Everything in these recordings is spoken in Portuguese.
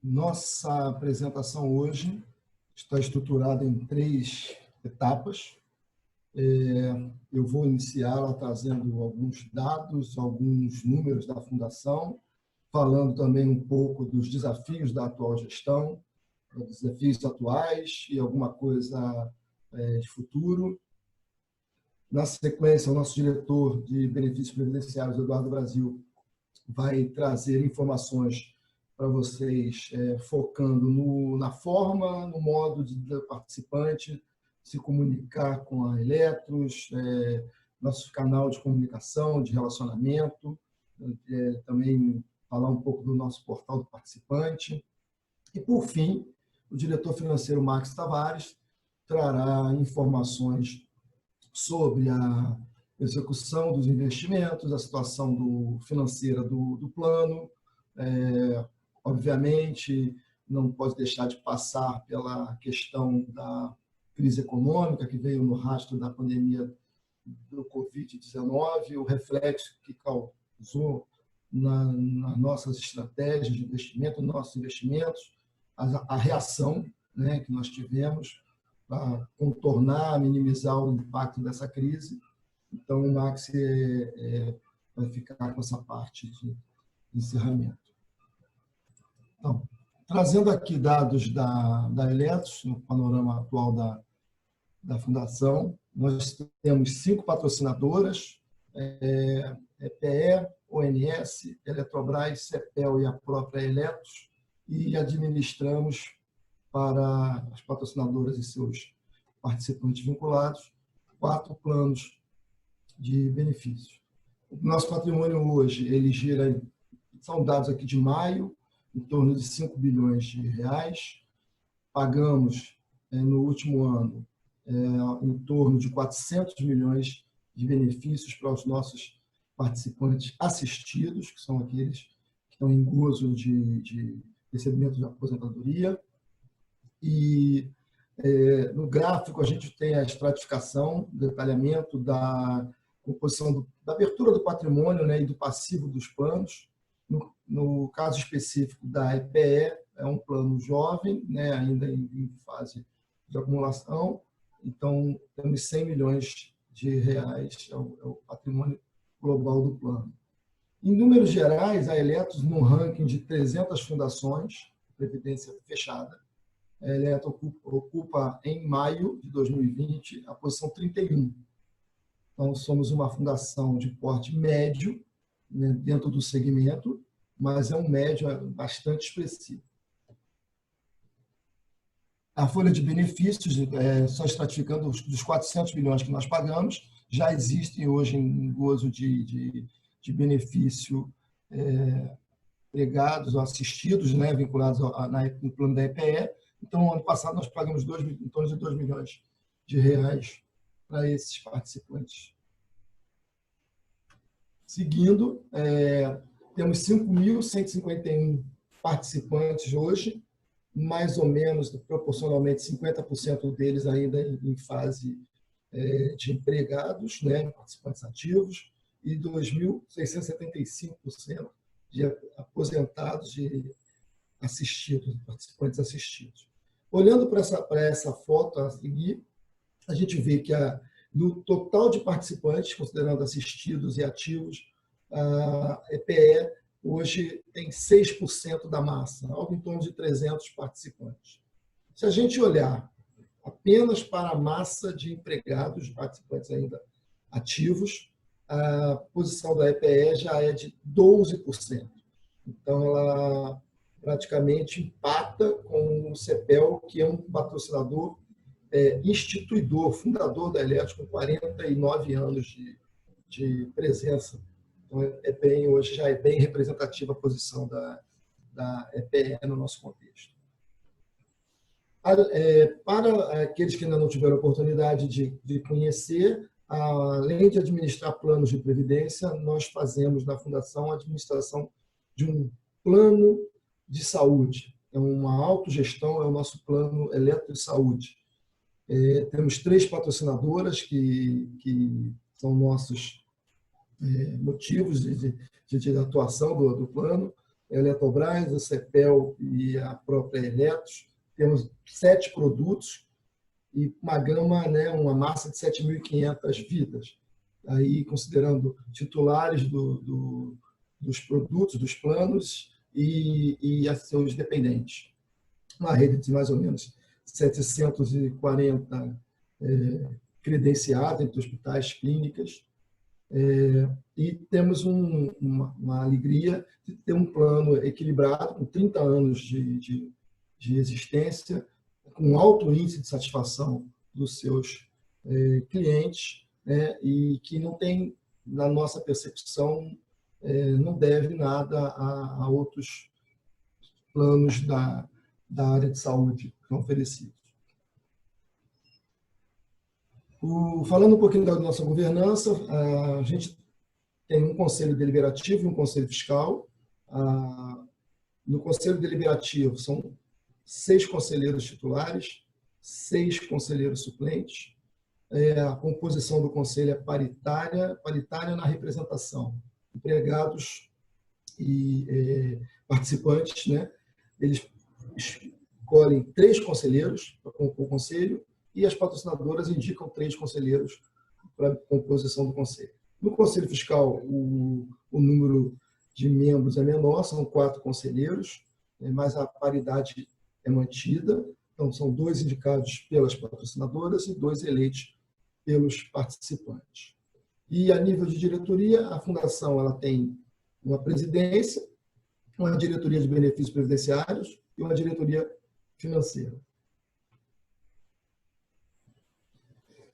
Nossa apresentação hoje está estruturada em 3 etapas. Eu vou iniciá-la trazendo alguns dados, alguns números da Fundação, falando também um pouco dos desafios da atual gestão, dos desafios atuais e alguma coisa de futuro. Na sequência, o nosso diretor de benefícios previdenciários, Eduardo Brasil, vai trazer informações para vocês, focando na forma, no modo do participante se comunicar com a Eletros, nosso canal de comunicação, de relacionamento, também falar um pouco do nosso portal do participante. E, por fim, o diretor financeiro Max Tavares trará informações sobre a execução dos investimentos, a situação financeira do plano. Obviamente, não pode deixar de passar pela questão da crise econômica que veio no rastro da pandemia do Covid-19, o reflexo que causou nas nossas estratégias de investimento, nos nossos investimentos, a reação, que nós tivemos para contornar, minimizar o impacto dessa crise. Então, o Max vai ficar com essa parte de encerramento. Então, trazendo aqui dados da Eletros, no panorama atual da Fundação, nós temos 5 patrocinadoras, EPE, ONS, Eletrobras, CEPEL e a própria Eletros, e administramos para as patrocinadoras e seus participantes vinculados 4 planos de benefícios. O nosso patrimônio hoje, ele gira, são dados aqui de maio, em torno de 5 bilhões de reais. Pagamos, no último ano, em torno de 400 milhões de benefícios para os nossos participantes assistidos, que são aqueles que estão em gozo de recebimento de aposentadoria. E no gráfico a gente tem a estratificação, o detalhamento da composição da abertura do patrimônio, e do passivo dos planos. No caso específico da EPE, é um plano jovem, ainda em fase de acumulação. Então, temos 100 milhões de reais, é o patrimônio global do plano. Em números gerais, a Eletros, no ranking de 300 fundações, previdência fechada, a Eletros ocupa, em maio de 2020, a posição 31. Então, somos uma fundação de porte médio, dentro do segmento, mas é um médio bastante expressivo. A folha de benefícios, só estratificando dos 400 milhões que nós pagamos, já existem hoje em gozo de benefício empregados ou assistidos, vinculados no plano da EPE. Então, ano passado, nós pagamos em torno de 2 milhões de reais para esses participantes. Seguindo, temos 5.151 participantes hoje, mais ou menos, proporcionalmente, 50% deles ainda em fase de empregados, participantes ativos, e 2.675% de aposentados de assistidos, participantes assistidos. Olhando para essa foto a seguir, a gente vê que no total de participantes, considerando assistidos e ativos, a EPE hoje tem 6% da massa, algo em torno de 300 participantes. Se a gente olhar apenas para a massa de empregados, participantes ainda ativos, a posição da EPE já é de 12%. Então, ela praticamente empata com o CEPEL, que é um patrocinador instituidor, fundador da Eletros, com 49 anos de presença. Então, hoje já é bem representativa a posição da EPE no nosso contexto. Para aqueles que ainda não tiveram oportunidade de conhecer, além de administrar planos de previdência, nós fazemos na Fundação a administração de um plano de saúde. É uma autogestão, é o nosso plano Eletros Saúde. Temos 3 patrocinadoras que são nossos motivos de atuação do plano. a Eletrobras, a CEPEL e a própria Eletros. Temos 7 produtos e uma gama, né, uma massa de 7.500 vidas, aí considerando titulares dos produtos, dos planos e a seus dependentes. Uma rede de mais ou menos 740 credenciados entre hospitais, clínicas, e temos uma alegria de ter um plano equilibrado, com 30 anos de existência, com alto índice de satisfação dos seus clientes, né, e que não tem, na nossa percepção, não deve nada a outros planos da área de saúde que são oferecidos. Falando um pouquinho da nossa governança, a gente tem um conselho deliberativo e um conselho fiscal. No conselho deliberativo são 6 conselheiros titulares, 6 conselheiros suplentes. A composição do conselho é paritária na representação. Empregados e participantes, né? Eles escolhem 3 conselheiros para compor o conselho e as patrocinadoras indicam 3 conselheiros para a composição do conselho. No conselho fiscal, o número de membros é menor, são 4 conselheiros, mas a paridade é mantida. Então, são 2 indicados pelas patrocinadoras e 2 eleitos pelos participantes. E a nível de diretoria, a fundação ela tem uma presidência, uma diretoria de benefícios previdenciários e uma diretoria financeira.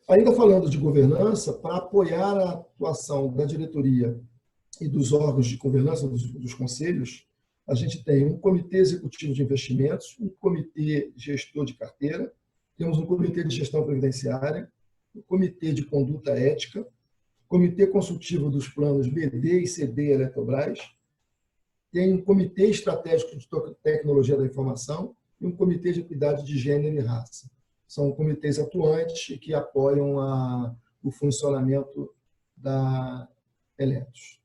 Ainda falando de governança, para apoiar a atuação da diretoria e dos órgãos de governança dos conselhos, a gente tem um comitê executivo de investimentos, um comitê gestor de carteira, temos um comitê de gestão previdenciária, um comitê de conduta ética, comitê consultivo dos planos BD e CD Eletrobras, tem um comitê estratégico de tecnologia da informação e um comitê de equidade de gênero e raça. São comitês atuantes que apoiam o funcionamento da Eletros.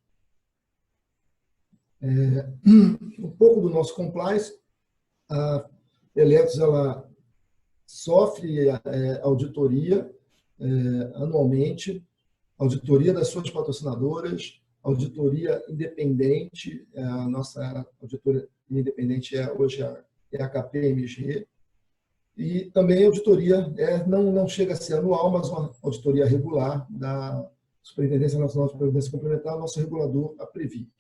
Um pouco do nosso compliance, a Eletros ela sofre auditoria anualmente, auditoria das suas patrocinadoras, auditoria independente, a nossa auditoria independente hoje é a KPMG, e também auditoria, não chega a ser anual, mas uma auditoria regular da Superintendência Nacional de Previdência Complementar, nosso regulador, a Previc.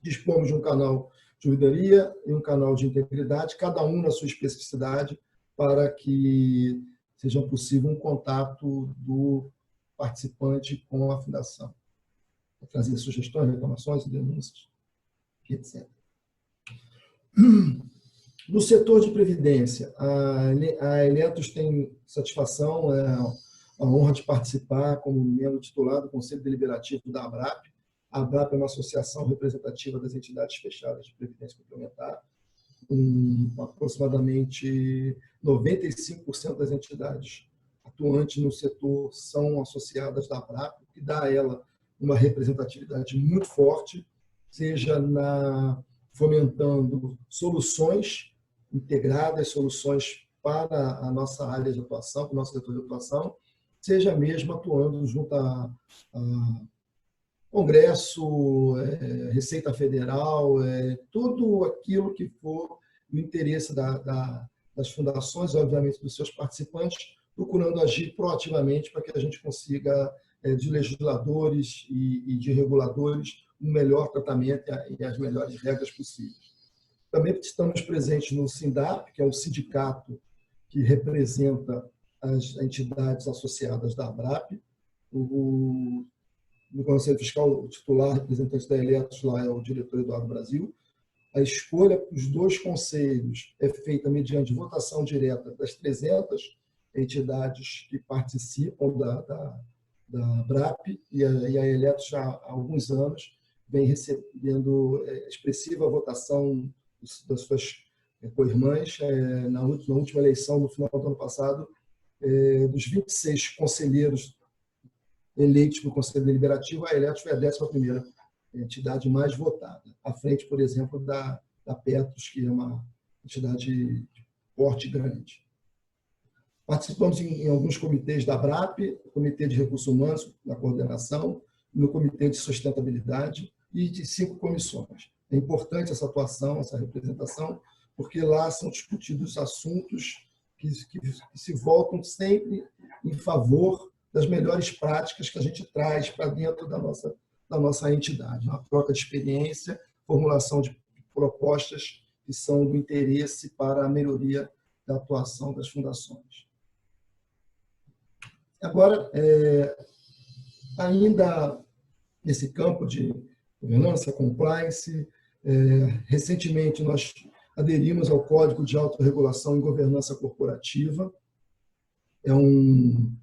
Dispomos de um canal de ouvidoria e um canal de integridade, cada um na sua especificidade, para que seja possível um contato do participante com a fundação, para trazer sugestões, reclamações, denúncias, etc. No setor de previdência, a Eletros tem satisfação, a honra de participar como membro titular do Conselho Deliberativo da ABRAP. A ABRAP é uma associação representativa das entidades fechadas de previdência complementar. Aproximadamente 95% das entidades atuantes no setor são associadas da ABRAP, o que dá a ela uma representatividade muito forte, seja fomentando soluções integradas, soluções para a nossa área de atuação, para o nosso setor de atuação, seja mesmo atuando junto a Congresso, Receita Federal, tudo aquilo que for do interesse das fundações, obviamente dos seus participantes, procurando agir proativamente para que a gente consiga, de legisladores e de reguladores, um melhor tratamento e as melhores regras possíveis. Também estamos presentes no SINDAP, que é o sindicato que representa as entidades associadas da ABRAP. No Conselho Fiscal, o titular representante da Eletros lá é o diretor Eduardo Brasil. A escolha dos 2 conselhos é feita mediante votação direta das 300 entidades que participam da ABRAP, e a Eletros já há alguns anos vem recebendo expressiva votação das suas co-irmãs. Na última eleição, no final do ano passado, dos 26 conselheiros eleitos para o Conselho Deliberativo, a Eletros foi a 11ª entidade mais votada, à frente, por exemplo, da Petros, que é uma entidade de porte grande. Participamos em alguns comitês da ABRAP, Comitê de Recursos Humanos, na coordenação, no Comitê de Sustentabilidade e de 5 comissões. É importante essa atuação, essa representação, porque lá são discutidos assuntos que se voltam sempre em favor das melhores práticas que a gente traz para dentro da nossa entidade. Uma troca de experiência, formulação de propostas que são do interesse para a melhoria da atuação das fundações. Agora, ainda nesse campo de governança, compliance, recentemente nós aderimos ao Código de Autorregulação e Governança Corporativa. É um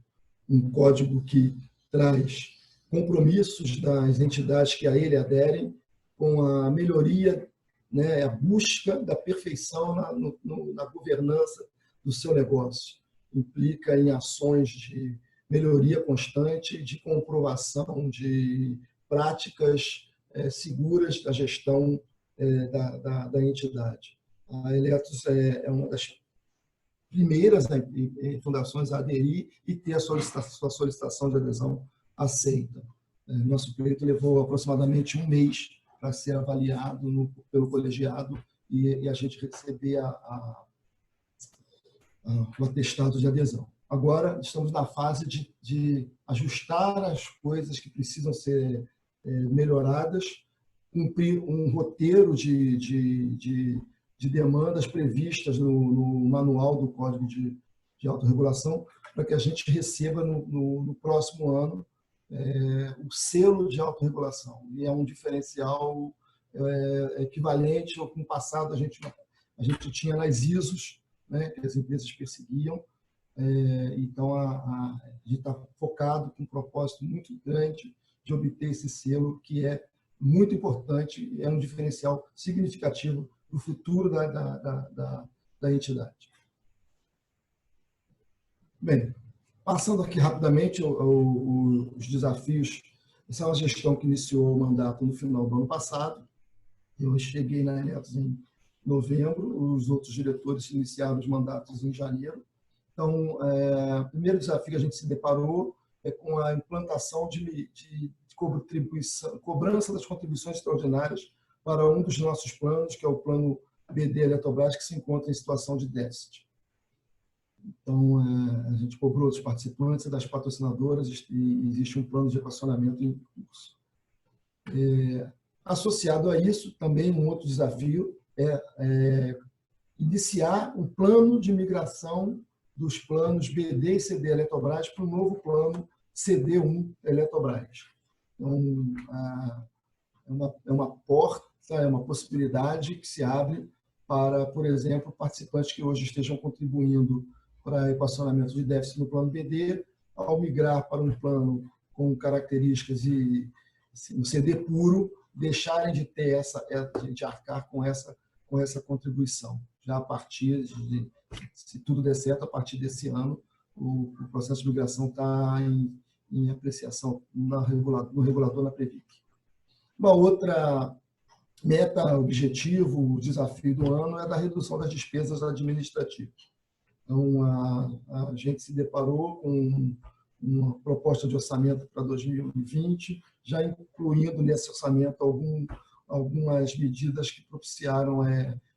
código que traz compromissos das entidades que a ele aderem com a melhoria, né, a busca da perfeição na governança do seu negócio. Implica em ações de melhoria constante, de comprovação de práticas seguras da gestão da entidade. A Eletros é uma das primeiras fundações a aderir e ter a sua solicitação de adesão aceita. Nosso pleito levou aproximadamente 1 mês para ser avaliado pelo colegiado e a gente receber o atestado de adesão. Agora, estamos na fase de ajustar as coisas que precisam ser melhoradas, cumprir um roteiro de demandas previstas no manual do Código de Autorregulação, para que a gente receba no próximo ano o selo de autorregulação. E é um diferencial equivalente ao que no passado a gente tinha nas ISOs, né, que as empresas perseguiam. Então, a gente está focado com um propósito muito grande de obter esse selo, que é muito importante, é um diferencial significativo para o futuro da entidade. Bem, passando aqui rapidamente os desafios, essa é uma gestão que iniciou o mandato no final do ano passado. Eu cheguei na Eletros em novembro, os outros diretores iniciaram os mandatos em janeiro. Então, o primeiro desafio que a gente se deparou é com a implantação de cobrança das contribuições extraordinárias para um dos nossos planos, que é o plano BD Eletrobras, que se encontra em situação de déficit. Então, a gente cobrou dos participantes e das patrocinadoras e existe um plano de equacionamento em curso. Associado a isso, também um outro desafio é iniciar um plano de migração dos planos BD e CD Eletrobras para o novo plano CD1 Eletrobras. Então, é uma porta, é uma possibilidade que se abre para, por exemplo, participantes que hoje estejam contribuindo para equacionamento de déficit no plano BD, ao migrar para um plano com características e um CD puro, deixarem de ter de arcar com essa contribuição. Já a partir se tudo der certo, a partir desse ano, o processo de migração está em apreciação no regulador, na Previc. Uma outra meta, objetivo, desafio do ano é da redução das despesas administrativas. Então, a gente se deparou com uma proposta de orçamento para 2020, já incluindo nesse orçamento algumas medidas que propiciaram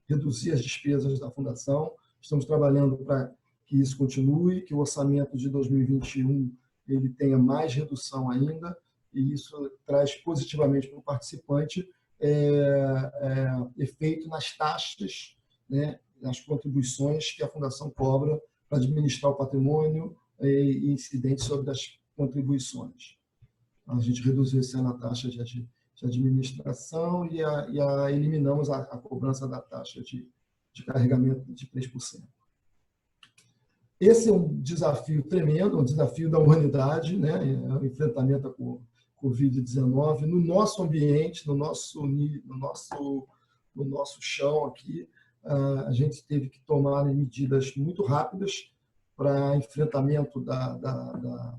reduzir as despesas da Fundação. Estamos trabalhando para que isso continue, que o orçamento de 2021 ele tenha mais redução ainda, e isso traz positivamente para o participante efeito nas taxas, né, nas contribuições que a Fundação cobra para administrar o patrimônio e incidentes sobre as contribuições. A gente reduziu esse ano a taxa de administração e eliminamos a cobrança da taxa de carregamento de 3%. Esse é um desafio tremendo, um desafio da humanidade, né? O enfrentamento à Covid-19 no nosso ambiente, no nosso chão aqui. A gente teve que tomar medidas muito rápidas para enfrentamento da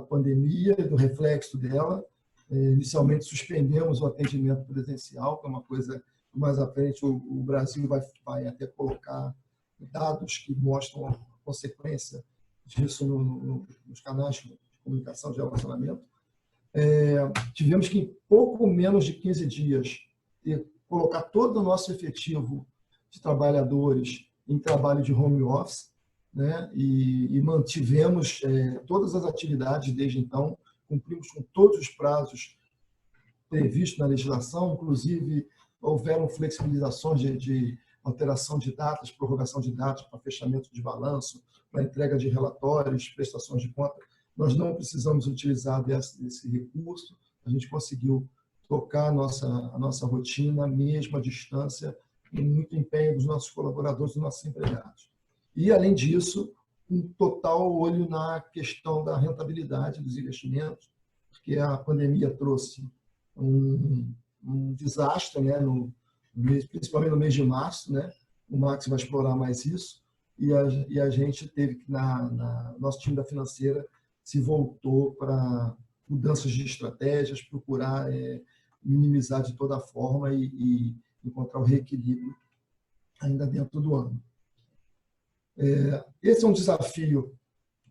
pandemia e do reflexo dela. Inicialmente, suspendemos o atendimento presencial, que é uma coisa que mais à frente o Brasil vai até colocar dados que mostram a consequência disso nos canais de comunicação, de relacionamento. Tivemos que, em pouco menos de 15 dias, colocar todo o nosso efetivo de trabalhadores em trabalho de home office, né? E mantivemos todas as atividades desde então, cumprimos com todos os prazos previstos na legislação, inclusive houveram flexibilizações de alteração de datas, prorrogação de datas para fechamento de balanço, para entrega de relatórios, prestações de conta. Nós não precisamos utilizar desse recurso, a gente conseguiu tocar a nossa rotina, mesmo à distância, e muito empenho dos nossos colaboradores, dos nossos empregados. E, além disso, um total olho na questão da rentabilidade dos investimentos, porque a pandemia trouxe um desastre, né, principalmente no mês de março, né? O Max vai explorar mais isso, e a gente teve que, nosso time da financeira se voltou para mudanças de estratégias, procurar minimizar de toda forma e encontrar o reequilíbrio ainda dentro do ano. Esse é um desafio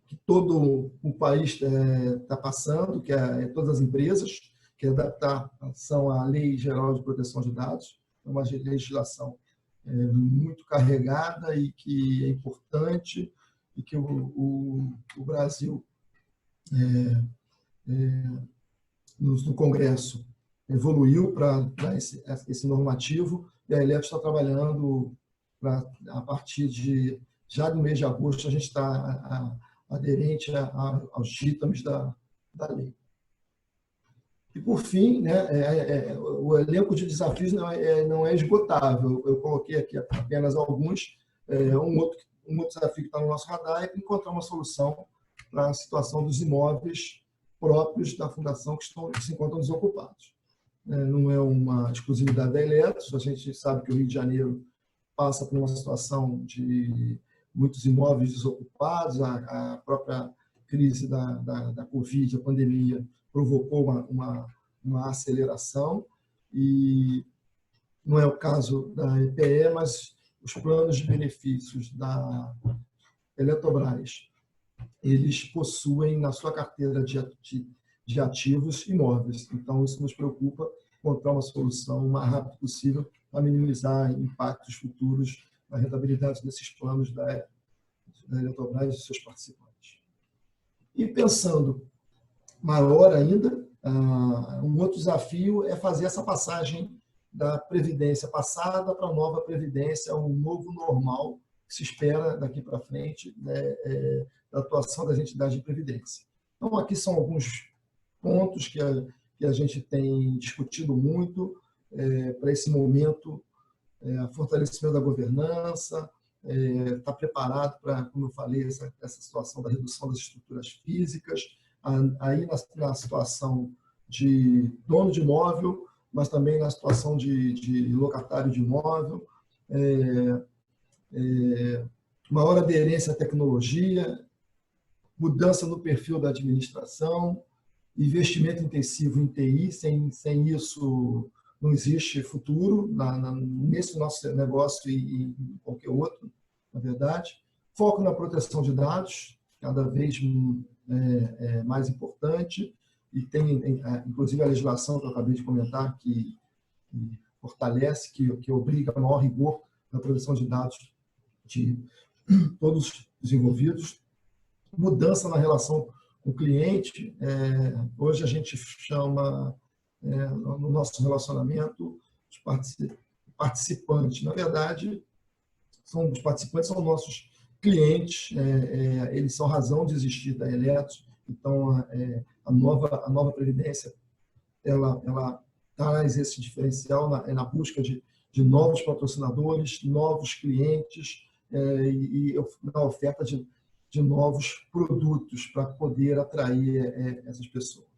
que todo o país está passando, que é todas as empresas, que é a adaptação à Lei Geral de Proteção de Dados, é uma legislação muito carregada e que é importante, e que o Brasil, no Congresso, evoluiu para esse normativo, e a Eletro está trabalhando a partir já do mês de agosto, a gente está aderente aos ditames da lei. E, por fim, né, o elenco de desafios não é esgotável. Eu coloquei aqui apenas alguns. Um outro desafio que está no nosso radar é encontrar uma solução para a situação dos imóveis próprios da Fundação que se encontram desocupados. Não é uma exclusividade da Eletro, a gente sabe que o Rio de Janeiro passa por uma situação de muitos imóveis desocupados, a própria crise da Covid, a pandemia, provocou uma aceleração, e não é o caso da EPE, mas os planos de benefícios da Eletrobras, eles possuem na sua carteira de ativos imóveis. Então, isso nos preocupa, encontrar uma solução o mais rápido possível para minimizar impactos futuros na rentabilidade desses planos da Eletrobras e dos seus participantes. E pensando maior ainda, um outro desafio é fazer essa passagem da previdência passada para a nova previdência, um novo normal que se espera daqui para frente, né, da atuação das entidades de previdência. Então, aqui são alguns pontos que a gente tem discutido muito para esse momento: fortalecimento da governança, está preparado para, como eu falei, essa situação da redução das estruturas físicas, aí na situação de dono de imóvel, mas também na situação de locatário de imóvel, maior aderência à tecnologia, mudança no perfil da administração, investimento intensivo em TI. Sem isso não existe futuro nesse nosso negócio e em qualquer outro, na verdade. Foco na proteção de dados, cada vez mais importante, e tem, inclusive, a legislação que eu acabei de comentar, que fortalece, que obriga a maior rigor na proteção de dados de todos os envolvidos. Mudança na relação com o cliente. Hoje a gente chama, no nosso relacionamento, os participantes. Na verdade, os participantes são nossos clientes, eles são razão de existir da Eletro. Então, a nova Previdência, ela traz esse diferencial na busca de novos patrocinadores, novos clientes, e na oferta de novos produtos para poder atrair essas pessoas.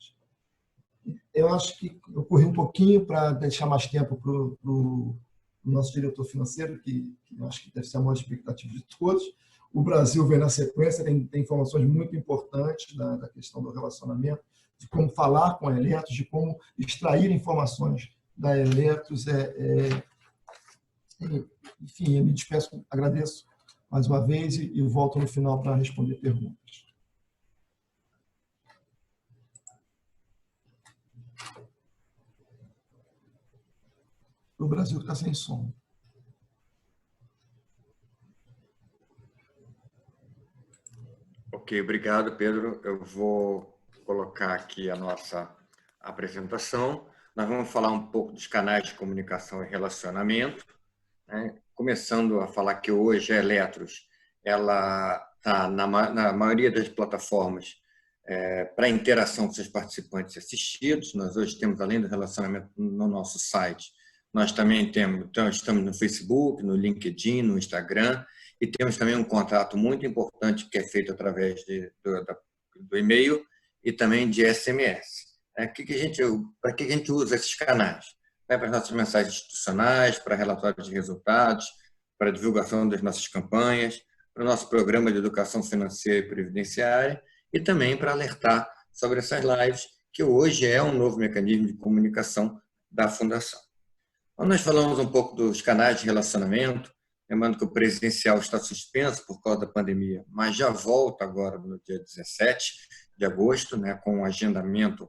Eu acho que eu corri um pouquinho para deixar mais tempo para o nosso diretor financeiro, que eu acho que deve ser a maior expectativa de todos. O Brasil vem na sequência, tem informações muito importantes da questão do relacionamento, de como falar com a Eletros, de como extrair informações da Eletros. Enfim, eu me despeço, agradeço mais uma vez e volto no final para responder perguntas. O Brasil está sem som. Ok, obrigado, Pedro. Eu vou colocar aqui a nossa apresentação. Nós vamos falar um pouco dos canais de comunicação e relacionamento, né? Começando a falar que hoje a Eletros ela está na maioria das plataformas para interação com seus participantes e assistidos. Nós hoje temos, além do relacionamento no nosso site, nós também estamos no Facebook, no LinkedIn, no Instagram, e temos também um contato muito importante que é feito através do e-mail e também de SMS. Para que a gente usa esses canais? Para as nossas mensagens institucionais, para relatórios de resultados, para a divulgação das nossas campanhas, para o nosso programa de educação financeira e previdenciária e também para alertar sobre essas lives, que hoje é um novo mecanismo de comunicação da Fundação. Quando nós falamos um pouco dos canais de relacionamento, lembrando que o presencial está suspenso por causa da pandemia, mas já volta agora no dia 17 de agosto, né, com o agendamento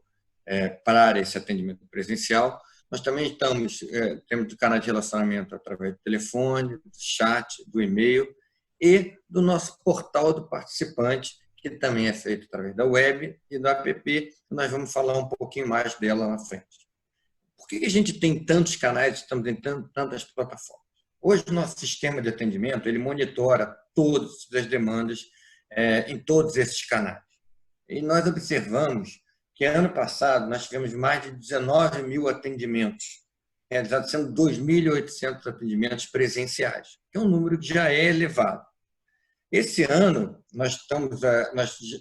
para esse atendimento presencial. Nós também temos o canal de relacionamento através do telefone, do chat, do e-mail e do nosso portal do participante, que também é feito através da web e do app. Nós vamos falar um pouquinho mais dela na frente. Por que a gente tem tantos canais, estamos em tantas plataformas? Hoje, o nosso sistema de atendimento ele monitora todas as demandas em todos esses canais. E nós observamos que, ano passado, nós tivemos mais de 19 mil atendimentos, realizados sendo 2.800 atendimentos presenciais, que é um número que já é elevado. Esse ano, nós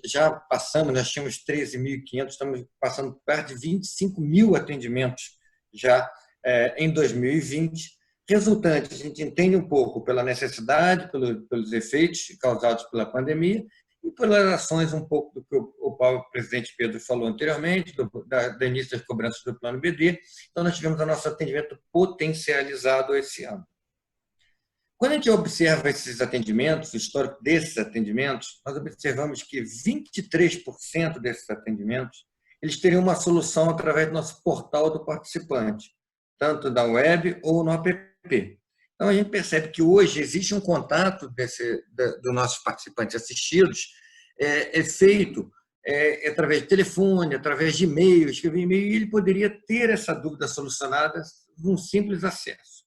já passamos, nós tínhamos 13.500, estamos passando perto de 25 mil atendimentos já em 2020, resultante, a gente entende um pouco pela necessidade, pelos efeitos causados pela pandemia e pelas ações um pouco do que o presidente Pedro falou anteriormente, do início das cobranças do Plano BD. Então, nós tivemos o nosso atendimento potencializado esse ano. Quando a gente observa esses atendimentos, o histórico desses atendimentos, nós observamos que 23% desses atendimentos eles teriam uma solução através do nosso portal do participante, tanto da web ou no app. Então, a gente percebe que hoje existe um contato dos nossos participantes assistidos feito através de telefone, através de e-mail, escrever e-mail, e ele poderia ter essa dúvida solucionada num simples acesso.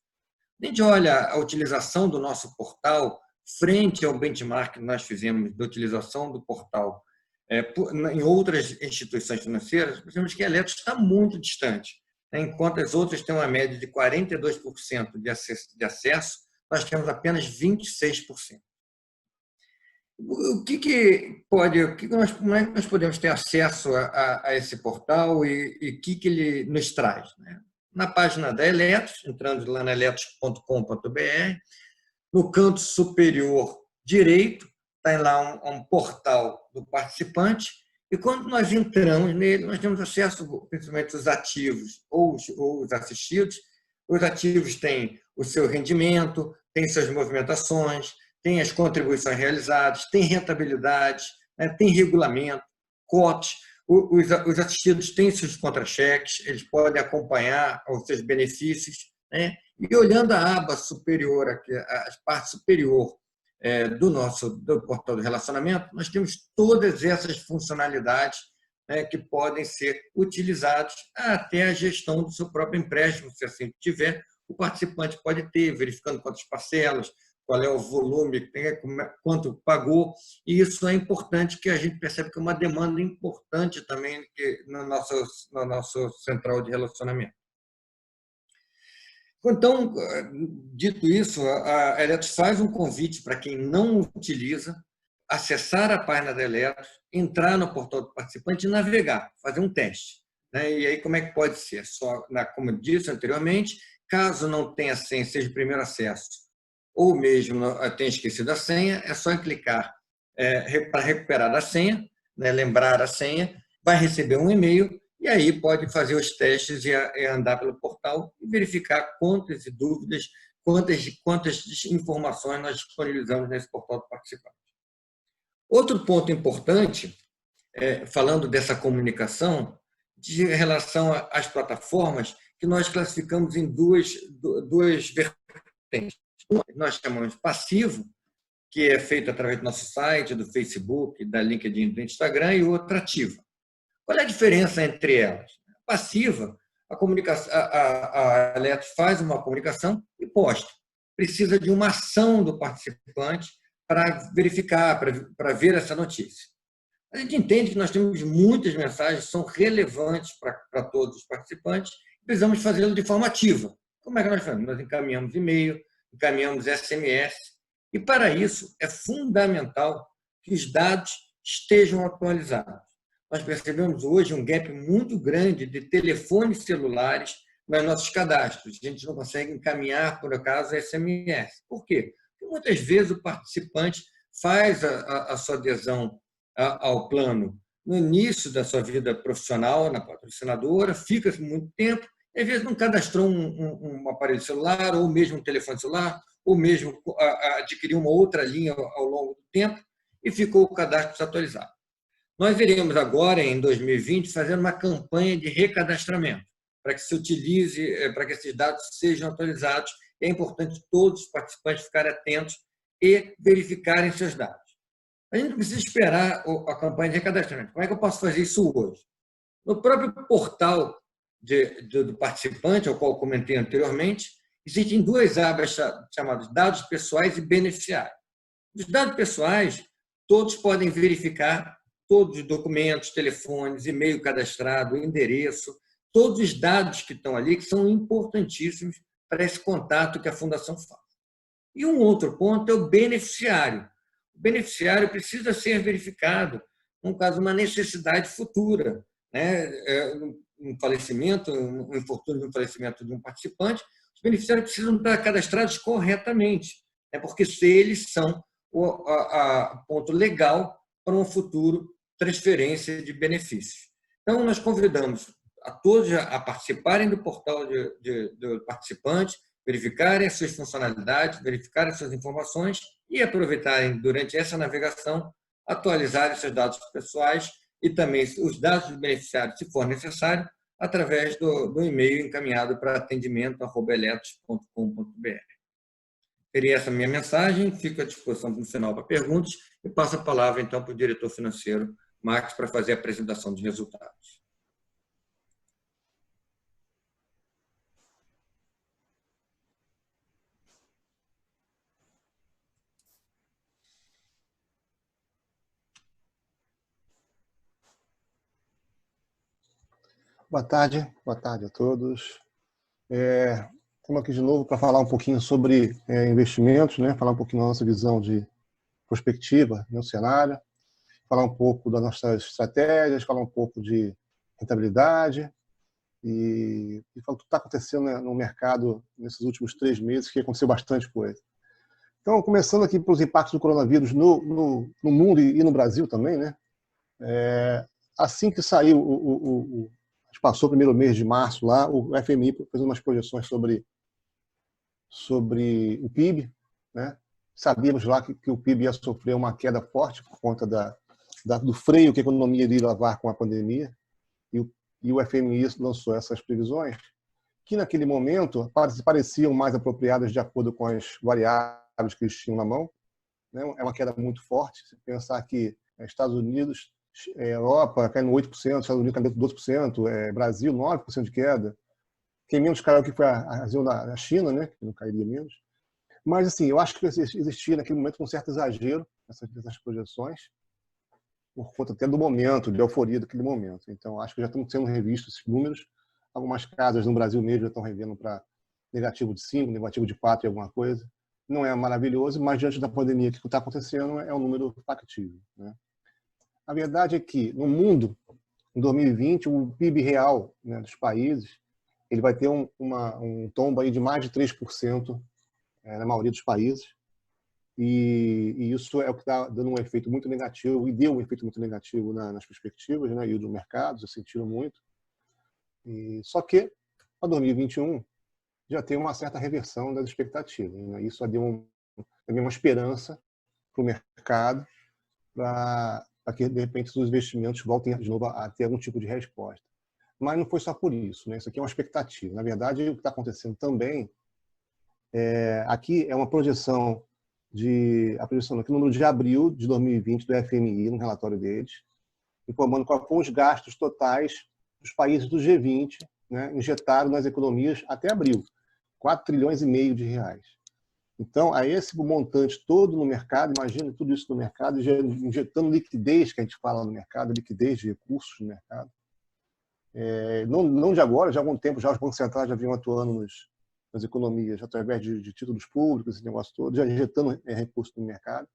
A gente olha a utilização do nosso portal frente ao benchmark que nós fizemos da utilização do portal em outras instituições financeiras, vemos que a Eletros está muito distante. Enquanto as outras têm uma média de 42% de acesso, nós temos apenas 26%. Como é que nós podemos ter acesso a esse portal e o que ele nos traz? Né? Na página da Eletros, entrando lá na eletros.com.br, no canto superior direito, está lá um portal do participante, e quando nós entramos nele, nós temos acesso, principalmente os ativos ou os assistidos. Os ativos têm o seu rendimento, têm suas movimentações, têm as contribuições realizadas, têm rentabilidade, né, tem regulamento, cotas. Os assistidos têm seus contra-cheques, eles podem acompanhar os seus benefícios, né? E olhando a aba superior, aqui, a parte superior do portal do relacionamento, nós temos todas essas funcionalidades que podem ser utilizadas até a gestão do seu próprio empréstimo, se assim tiver, o participante pode ter, verificando quantas parcelas, qual é o volume, quanto pagou, e isso é importante, que a gente percebe que é uma demanda importante também no nosso central de relacionamento. Então, dito isso, a Eletros faz um convite para quem não utiliza, acessar a página da Eletros, entrar no portal do participante e navegar, fazer um teste. E aí, como é que pode ser? Como eu disse anteriormente, caso não tenha senha, seja o primeiro acesso, ou mesmo tenha esquecido a senha, é só clicar para recuperar a senha, lembrar a senha, vai receber um e-mail e aí pode fazer os testes e andar pelo portal e verificar quantas dúvidas, quantas informações nós disponibilizamos nesse portal do participante. Outro ponto importante, falando dessa comunicação, de relação às plataformas, que nós classificamos em duas vertentes. Uma nós chamamos de passivo, que é feito através do nosso site, do Facebook, da LinkedIn, do Instagram, e outra ativa. Qual é a diferença entre elas? Passiva, a Eletros faz uma comunicação e posta. Precisa de uma ação do participante para verificar, para ver essa notícia. A gente entende que nós temos muitas mensagens que são relevantes para todos os participantes, precisamos fazê-lo de forma ativa. Como é que nós fazemos? Nós encaminhamos e-mail, encaminhamos SMS, e para isso é fundamental que os dados estejam atualizados. Nós percebemos hoje um gap muito grande de telefones celulares nos nossos cadastros. A gente não consegue encaminhar, por acaso, SMS. Por quê? Porque muitas vezes o participante faz a sua adesão ao plano no início da sua vida profissional, na patrocinadora, fica muito tempo, e às vezes não cadastrou um aparelho celular, ou mesmo um telefone celular, ou mesmo adquiriu uma outra linha ao longo do tempo e ficou o cadastro desatualizado. Nós iremos agora, em 2020, fazer uma campanha de recadastramento, para que se utilize, para que esses dados sejam atualizados. É importante todos os participantes ficarem atentos e verificarem seus dados. A gente não precisa esperar a campanha de recadastramento. Como é que eu posso fazer isso hoje? No próprio portal do participante, ao qual eu comentei anteriormente, existem duas abas chamadas dados pessoais e beneficiários. Os dados pessoais, todos podem verificar todos os documentos, telefones, e-mail cadastrado, endereço, todos os dados que estão ali, que são importantíssimos para esse contato que a Fundação faz. E um outro ponto é o beneficiário. O beneficiário precisa ser verificado, no caso, uma necessidade futura, né? Um falecimento, um infortúnio de um falecimento de um participante, os beneficiários precisam estar cadastrados corretamente, porque eles são o ponto legal para um futuro transferência de benefícios. Então, nós convidamos a todos a participarem do portal do participante, verificarem as suas funcionalidades, verificarem as suas informações e aproveitarem, durante essa navegação, atualizarem seus dados pessoais e também os dados do beneficiário, se for necessário, através do e-mail encaminhado para atendimento@eletros.com.br. Seria essa a minha mensagem, fico à disposição no final para perguntas e passo a palavra, então, para o diretor financeiro, Max, para fazer a apresentação de resultados. Boa tarde a todos. Estamos aqui de novo para falar um pouquinho sobre investimentos, né? Falar um pouquinho da nossa visão de prospectiva no cenário, falar um pouco das nossas estratégias, falar um pouco de rentabilidade e falar o que está acontecendo, né, no mercado nesses últimos 3 meses, que aconteceu bastante coisa. Então, começando aqui pelos impactos do coronavírus no mundo e no Brasil também, né? Assim que saiu passou o primeiro mês de março lá, o FMI fez umas projeções sobre o PIB, né? Sabíamos lá que o PIB ia sofrer uma queda forte por conta do freio que a economia iria levar com a pandemia, e o FMI lançou essas previsões, que naquele momento pareciam mais apropriadas de acordo com as variáveis que eles tinham na mão, né? É uma queda muito forte, se pensar que Estados Unidos, Europa caindo 8%, Estados Unidos caindo 12%, Brasil 9% de queda. Quem menos caiu aqui foi a China, né, que não cairia menos. Mas, assim, eu acho que existia naquele momento um certo exagero nessas projeções, por conta até do momento, de euforia daquele momento. Então, acho que já estão sendo revistos esses números. Algumas casas no Brasil mesmo já estão revendo para negativo de 5, negativo de 4 e alguma coisa. Não é maravilhoso, mas diante da pandemia, o que está acontecendo é um número factível, né? A verdade é que, no mundo, em 2020, o PIB real, né, dos países, ele vai ter um tombo aí de mais de 3% na maioria dos países. E isso é o que está dando um efeito muito negativo, e deu um efeito muito negativo nas perspectivas, né, e dos mercados, eu sentiram muito. Só que, para 2021, já tem uma certa reversão das expectativas, né? Isso já deu uma esperança para o mercado, para que, de repente, os investimentos voltem de novo a ter algum tipo de resposta. Mas não foi só por isso, né? Isso aqui é uma expectativa. Na verdade, o que está acontecendo também, aqui é uma projeção aqui no número de abril de 2020 do FMI, no relatório deles, informando quais foram os gastos totais dos países do G20, né, injetaram nas economias até abril, 4,5 trilhões de reais. Então, a esse montante todo no mercado, imagina tudo isso no mercado, injetando liquidez, que a gente fala no mercado, liquidez de recursos no mercado. Não de agora, já há algum tempo, já os bancos centrais já vinham atuando nas economias, através de títulos públicos, esse negócio todo, já injetando recursos no mercado.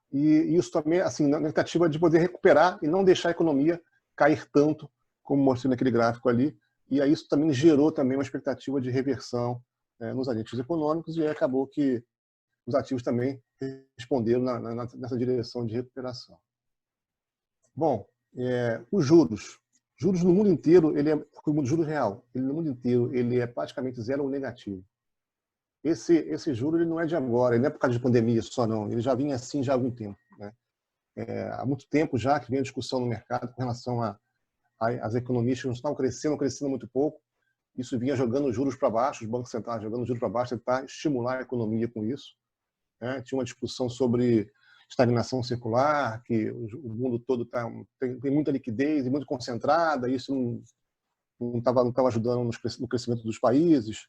E isso também, assim, na tentativa de poder recuperar e não deixar a economia cair tanto, como mostrei naquele gráfico ali. E aí isso também gerou também uma expectativa de reversão nos agentes econômicos, e aí acabou que os ativos também responderam nessa direção de recuperação. Bom, os juros. Juros no mundo inteiro, o juro real, no mundo inteiro, ele é praticamente zero ou negativo. Esse juro ele não é de agora, ele não é por causa de pandemia só, não. Ele já vinha assim já há algum tempo, né? Há muito tempo já que vem a discussão no mercado com relação às economias que não estavam crescendo muito pouco. Isso vinha jogando juros para baixo, os bancos centrais jogando juros para baixo, tentar estimular a economia com isso. Tinha uma discussão sobre estagnação circular, que o mundo todo tem muita liquidez e muito concentrada, isso não estava ajudando no crescimento dos países.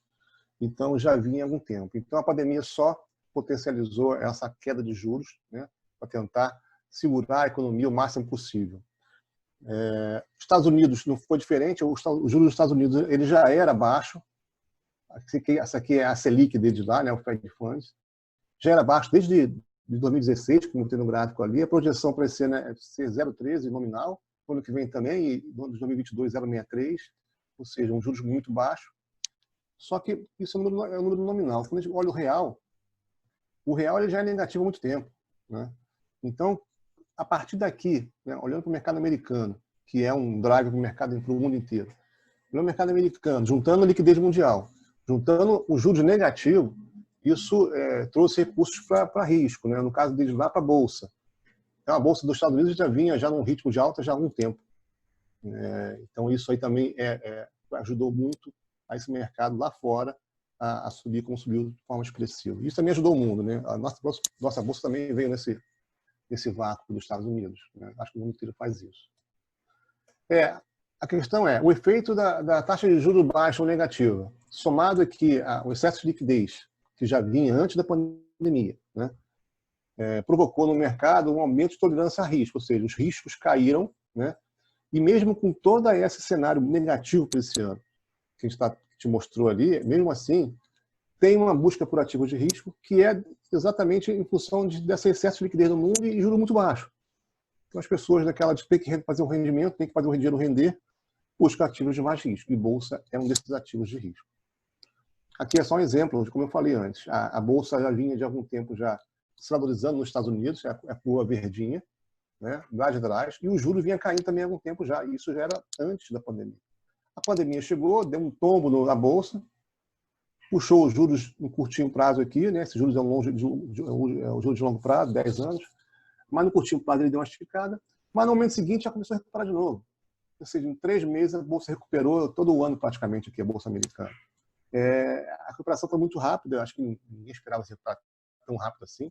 Então, já vinha há algum tempo. Então, a pandemia só potencializou essa queda de juros, né, para tentar segurar a economia o máximo possível. Estados Unidos não foi diferente, o juros dos Estados Unidos ele já era baixo. Essa aqui é a Selic deles lá, né, o Fed Funds. Já era baixo desde 2016, como tem no gráfico ali. A projeção para esse ano é ser 0,13 nominal, no ano que vem também, e no ano de 2022, 0,63, ou seja, um juros muito baixo. Só que isso é um número nominal. Quando a gente olha o real ele já é negativo há muito tempo, né? Então, a partir daqui, né, olhando para o mercado americano, que é um drive para o mercado para o mundo inteiro, no mercado americano, juntando a liquidez mundial, juntando o juros negativo, isso trouxe recursos para risco, né? No caso deles lá para a Bolsa. Então, a Bolsa dos Estados Unidos já vinha num ritmo de alta já há algum tempo. Então, isso aí também ajudou muito a esse mercado lá fora a subir como subiu de forma expressiva. Isso também ajudou o mundo, né? A nossa Bolsa também veio nesse vácuo dos Estados Unidos, né? Acho que o mundo inteiro faz isso. A questão é, o efeito da taxa de juros baixa ou negativa, somado aqui ao excesso de liquidez, que já vinha antes da pandemia, né? Provocou no mercado um aumento de tolerância a risco, ou seja, os riscos caíram, né? E mesmo com todo esse cenário negativo para esse ano, que a gente te mostrou ali, mesmo assim, tem uma busca por ativos de risco que é exatamente em função desse excesso de liquidez no mundo e juro muito baixo. Então, as pessoas naquela de ter que fazer um rendimento, tem que fazer o dinheiro render, buscam ativos de mais risco. E Bolsa é um desses ativos de risco. Aqui é só um exemplo, como eu falei antes. A Bolsa já vinha de algum tempo já se valorizando nos Estados Unidos, é a cor verdinha, né, lá de trás, e o juros vinha caindo também há algum tempo já. E isso já era antes da pandemia. A pandemia chegou, deu um tombo na Bolsa, puxou os juros no curtinho prazo aqui, né? Esses juros é o juros de longo prazo, 10 anos, mas no curtinho prazo ele deu uma esticada, mas no momento seguinte já começou a recuperar de novo. Ou seja, em 3 meses a Bolsa recuperou todo o ano praticamente aqui, a Bolsa americana. A recuperação foi muito rápida, acho que ninguém esperava se recuperar tão rápido assim.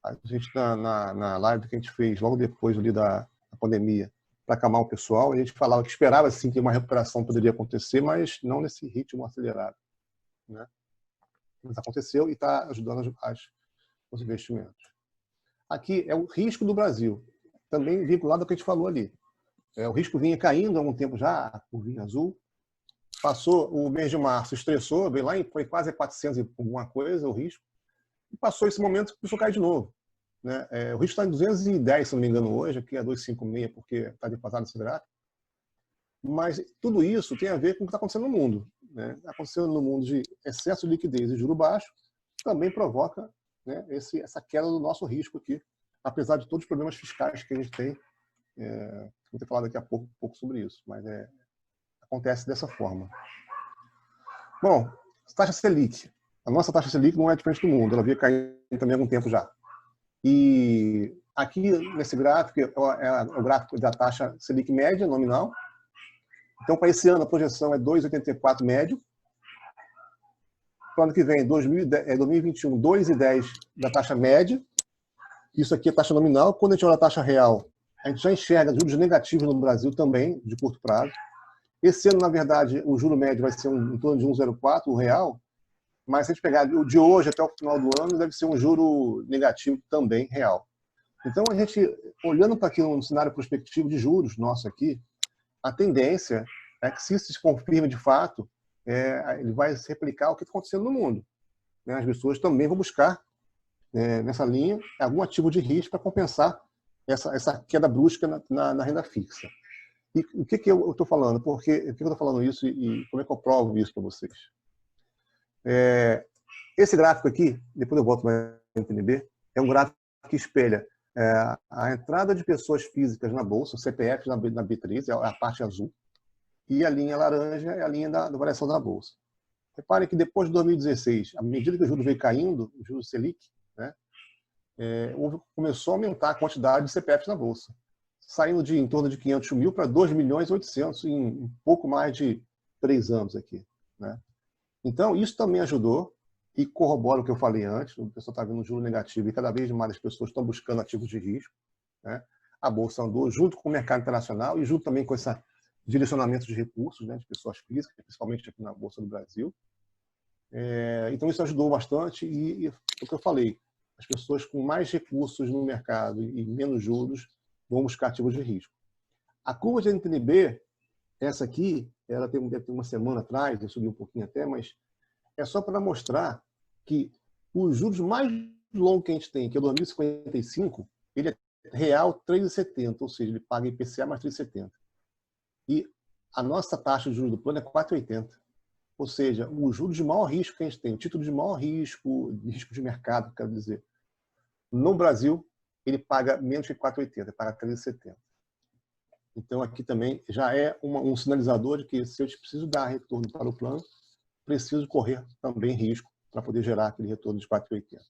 A gente, na live que a gente fez logo depois ali da pandemia, para acalmar o pessoal, a gente falava que esperava sim que uma recuperação poderia acontecer, mas não nesse ritmo acelerado, né? Mas aconteceu e está ajudando os investimentos. Aqui é o risco do Brasil, também vinculado ao que a gente falou ali. O risco vinha caindo há algum tempo já, a curvinha azul. Passou o mês de março, estressou, veio lá e foi quase 400 e alguma coisa o risco. E passou esse momento e começou a cair de novo, né? O risco está em 210, se não me engano, hoje, aqui é 256, porque está defasado esse gráfico. Mas tudo isso tem a ver com o que está acontecendo no mundo, né? Acontecendo no mundo de excesso de liquidez e juro baixo, também provoca né, essa queda do nosso risco aqui, apesar de todos os problemas fiscais que a gente tem. Vou ter falado daqui a pouco, um pouco sobre isso, mas acontece dessa forma. Bom, taxa Selic. A nossa taxa Selic não é diferente do mundo, ela vinha caindo também há algum tempo já. E aqui, nesse gráfico, é o gráfico da taxa Selic média, nominal. Então, para esse ano, a projeção é 2,84 médio. Para o ano que vem, 2021, 2,10 da taxa média. Isso aqui é taxa nominal. Quando a gente olha a taxa real, a gente já enxerga juros negativos no Brasil também, de curto prazo. Esse ano, na verdade, o juro médio vai ser em torno de 1,04, o real. Mas se a gente pegar o de hoje até o final do ano, deve ser um juro negativo também, real. Então, a gente, olhando para aqui um cenário prospectivo de juros nosso aqui, a tendência é que, se isso se confirme de fato, ele vai se replicar o que está acontecendo no mundo. As pessoas também vão buscar, nessa linha, algum ativo de risco para compensar essa queda brusca na renda fixa. E o que eu estou falando? Por que eu estou falando isso e como é que eu provo isso para vocês? Esse gráfico aqui, depois eu volto na NTNB, é um gráfico que espelha a entrada de pessoas físicas na Bolsa, o CPF na B3, é a parte azul, e a linha laranja é a linha da variação da Bolsa. Reparem que depois de 2016, à medida que o juros veio caindo, o juros Selic, né, começou a aumentar a quantidade de CPFs na Bolsa, saindo de em torno de 500 mil para 2.800.000 em um pouco mais de 3 anos aqui, né? Então, isso também ajudou e corrobora o que eu falei antes. O pessoal está vendo um juro negativo e cada vez mais as pessoas estão buscando ativos de risco, né? A Bolsa andou junto com o mercado internacional e junto também com esse direcionamento de recursos, né, de pessoas físicas, principalmente aqui na Bolsa do Brasil. Então, isso ajudou bastante e o que eu falei, as pessoas com mais recursos no mercado e menos juros vão buscar ativos de risco. A curva de NTNB, essa aqui, ela deve ter uma semana atrás, eu subi um pouquinho até, mas é só para mostrar que os juros mais longos que a gente tem, que é o 2055, ele é real 3,70, ou seja, ele paga IPCA mais 3,70. E a nossa taxa de juros do plano é 4,80. Ou seja, o juros de maior risco que a gente tem, o título de maior risco de mercado, quero dizer, no Brasil, ele paga menos que 4,80, ele paga 3,70. Então, aqui também já é um sinalizador de que, se eu preciso dar retorno para o plano, preciso correr também risco para poder gerar aquele retorno de 4,80.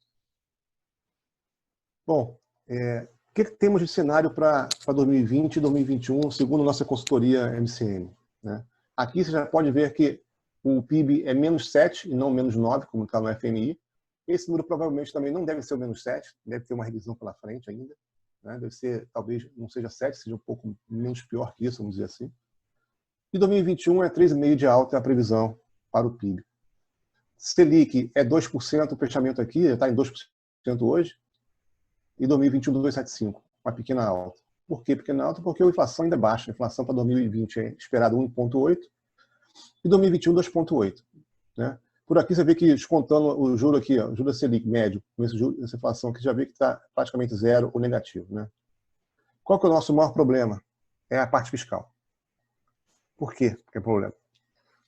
Bom, o que temos de cenário para 2020 e 2021, segundo nossa consultoria MCM, né? Aqui você já pode ver que o PIB é menos 7 e não menos 9, como está no FMI. Esse número provavelmente também não deve ser o menos 7, deve ter uma revisão pela frente ainda, né? Deve ser, talvez não seja 7, seja um pouco menos pior que isso, vamos dizer assim. E 2021 é 3,5% de alta, é a previsão para o PIB. Selic é 2%, o fechamento aqui está em 2% hoje, e 2021 2,75%, uma pequena alta. Por que pequena alta? Porque a inflação ainda é baixa. A inflação para 2020 é esperada 1,8% e 2021 2,8%. Né? Por aqui você vê que, descontando o juro aqui, ó, o juro Selic médio, com essa inflação aqui, já vê que está praticamente zero ou negativo. Né? Qual que é o nosso maior problema? É a parte fiscal. Por quê que é problema?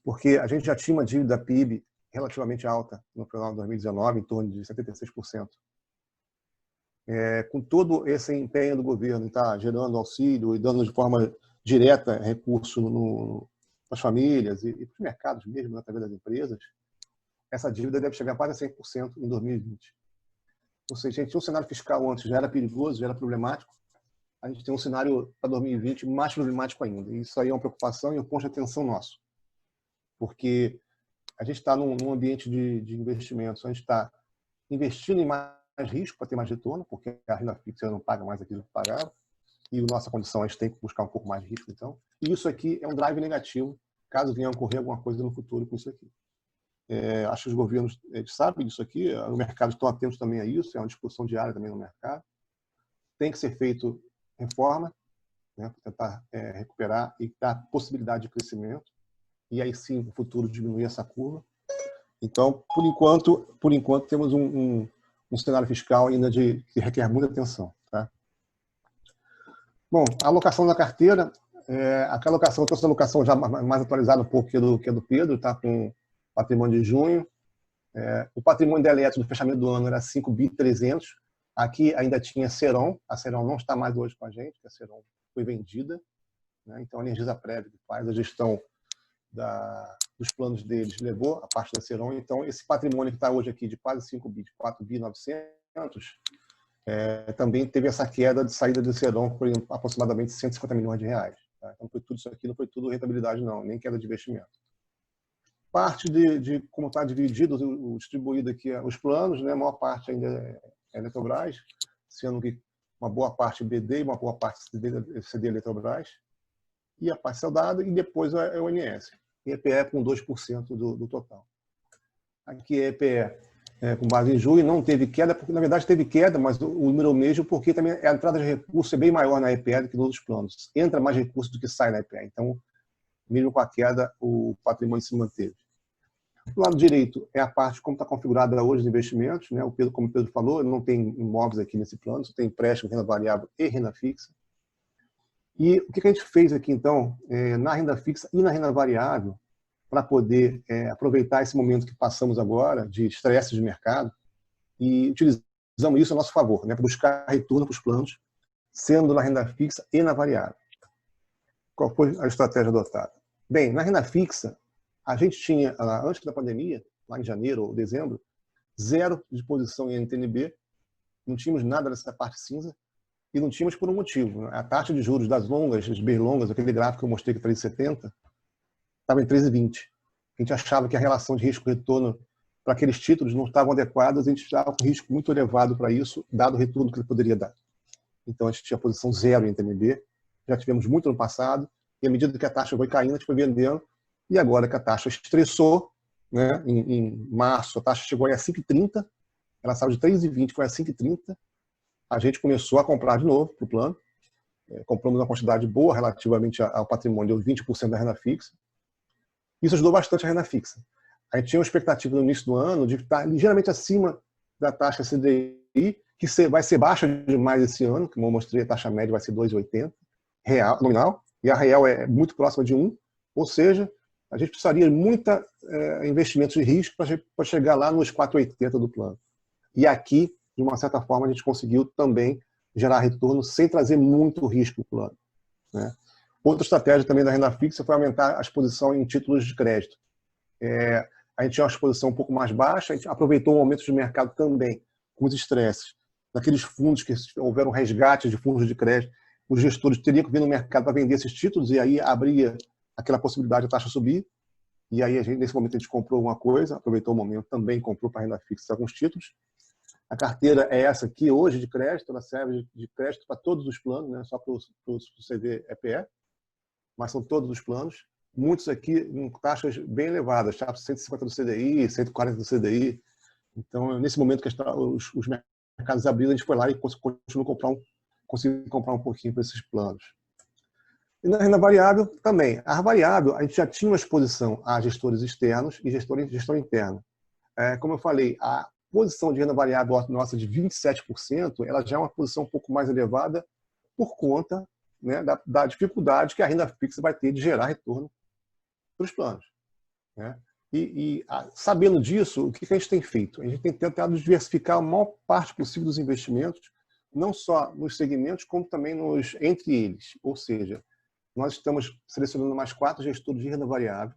Porque a gente já tinha uma dívida PIB relativamente alta no final de 2019, em torno de 76%. Com todo esse empenho do governo em estar gerando auxílio e dando de forma direta recurso nas famílias e para os mercados mesmo, através das empresas, essa dívida deve chegar quase a 100% em 2020. Ou seja, a gente tinha um cenário fiscal antes, já era perigoso, já era problemático. A gente tem um cenário para 2020 mais problemático ainda. E isso aí é uma preocupação e um ponto de atenção nosso. Porque a gente está num ambiente de investimentos, a gente está investindo em mais risco para ter mais retorno, porque a renda fixa não paga mais aquilo que pagava, e a nossa condição a gente tem que buscar um pouco mais de risco, então. E isso aqui é um drive negativo, caso venha a ocorrer alguma coisa no futuro com isso aqui. Acho que os governos sabem disso aqui, o mercado estão atentos também a isso, é uma discussão diária também no mercado. Tem que ser feito reforma, né, para tentar recuperar e dar possibilidade de crescimento, e aí sim, no futuro, diminuir essa curva. Então, por enquanto temos um cenário fiscal ainda que requer muita atenção. Tá? Bom, a alocação da carteira, aquela alocação, eu trouxe a alocação já mais atualizada um pouco que a do Pedro, tá, com patrimônio de junho. O patrimônio da Eletro do fechamento do ano era 5.300 bi. Aqui ainda tinha Ceron. A Ceron não está mais hoje com a gente, porque a Ceron foi vendida, né? Então, a Energisa-Prev, que faz a gestão dos planos deles, levou a parte da Ceron. Então, esse patrimônio que está hoje aqui de quase 5 bi, de 4.900 bi, também teve essa queda de saída do Ceron por aproximadamente 150 milhões de reais. Tá? Então, foi tudo isso aqui, não foi tudo rentabilidade, não, nem queda de investimento. Parte de como está dividido, distribuído aqui os planos, né? A maior parte ainda é Eletrobras, sendo que uma boa parte BD e uma boa parte CD Eletrobras, e a parte saudada, e depois é o ONS. E EPE com 2% do total. Aqui é EPE com base em julho, não teve queda, porque na verdade teve queda, mas o número é o mesmo, porque também a entrada de recursos é bem maior na EPE do que nos outros planos. Entra mais recursos do que sai na EPE. Então, mesmo com a queda, o patrimônio se manteve. Do lado direito é a parte como está configurada hoje os investimentos, né? Como o Pedro falou, não tem imóveis aqui nesse plano, só tem empréstimo, renda variável e renda fixa. E o que a gente fez aqui, então, na renda fixa e na renda variável, para poder aproveitar esse momento que passamos agora, de estresse de mercado, e utilizamos isso a nosso favor, né? Para buscar retorno para os planos, sendo na renda fixa e na variável. Qual foi a estratégia adotada? Bem, na renda fixa, a gente tinha, antes da pandemia, lá em janeiro ou dezembro, 0 de posição em NTNB, não tínhamos nada dessa parte cinza, e não tínhamos por um motivo. A taxa de juros das longas, das bem longas, aquele gráfico que eu mostrei que 3,70, estava em 3,20. A gente achava que a relação de risco-retorno para aqueles títulos não estavam adequadas, a gente estava com risco muito elevado para isso, dado o retorno que ele poderia dar. Então, a gente tinha posição 0 em NTNB, já tivemos muito no passado, e à medida que a taxa foi caindo, a gente foi vendendo. E agora que a taxa estressou, né, em março, a taxa chegou a 5,30, ela saiu de 3,20, foi a 5,30, a gente começou a comprar de novo para o plano, compramos uma quantidade boa relativamente ao patrimônio, deu 20% da renda fixa. Isso ajudou bastante a renda fixa. A gente tinha uma expectativa no início do ano de estar ligeiramente acima da taxa CDI, que vai ser baixa demais esse ano, como eu mostrei, a taxa média vai ser 2,80, real, nominal, e a real é muito próxima de 1, ou seja, a gente precisaria de muita investimentos de risco para chegar lá nos 4,80 do plano. E aqui, de uma certa forma, a gente conseguiu também gerar retorno sem trazer muito risco para o plano, né? Outra estratégia também da renda fixa foi aumentar a exposição em títulos de crédito. A gente tinha uma exposição um pouco mais baixa, a gente aproveitou o aumento de mercado também, com os estresses. Naqueles fundos que houveram resgates de fundos de crédito, os gestores teriam que vir no mercado para vender esses títulos e aí abria aquela possibilidade de taxa subir, e aí nesse momento a gente comprou alguma coisa, aproveitou o momento, também comprou para renda fixa alguns títulos. A carteira é essa aqui hoje de crédito, ela serve de crédito para todos os planos, né? Só para o CD EPE, mas são todos os planos, muitos aqui com taxas bem elevadas, tá? 150 do CDI, 140 do CDI. Então, nesse momento que os mercados abriram, a gente foi lá e conseguiu comprar um pouquinho para esses planos. E na renda variável também. A variável, a gente já tinha uma exposição a gestores externos e gestão interna. Como eu falei, a posição de renda variável nossa de 27%, ela já é uma posição um pouco mais elevada por conta, né, da dificuldade que a renda fixa vai ter de gerar retorno para os planos, né? Sabendo disso, o que a gente tem feito? A gente tem tentado diversificar a maior parte possível dos investimentos, não só nos segmentos, como também entre eles. Ou seja, nós estamos selecionando mais 4 gestores de renda variável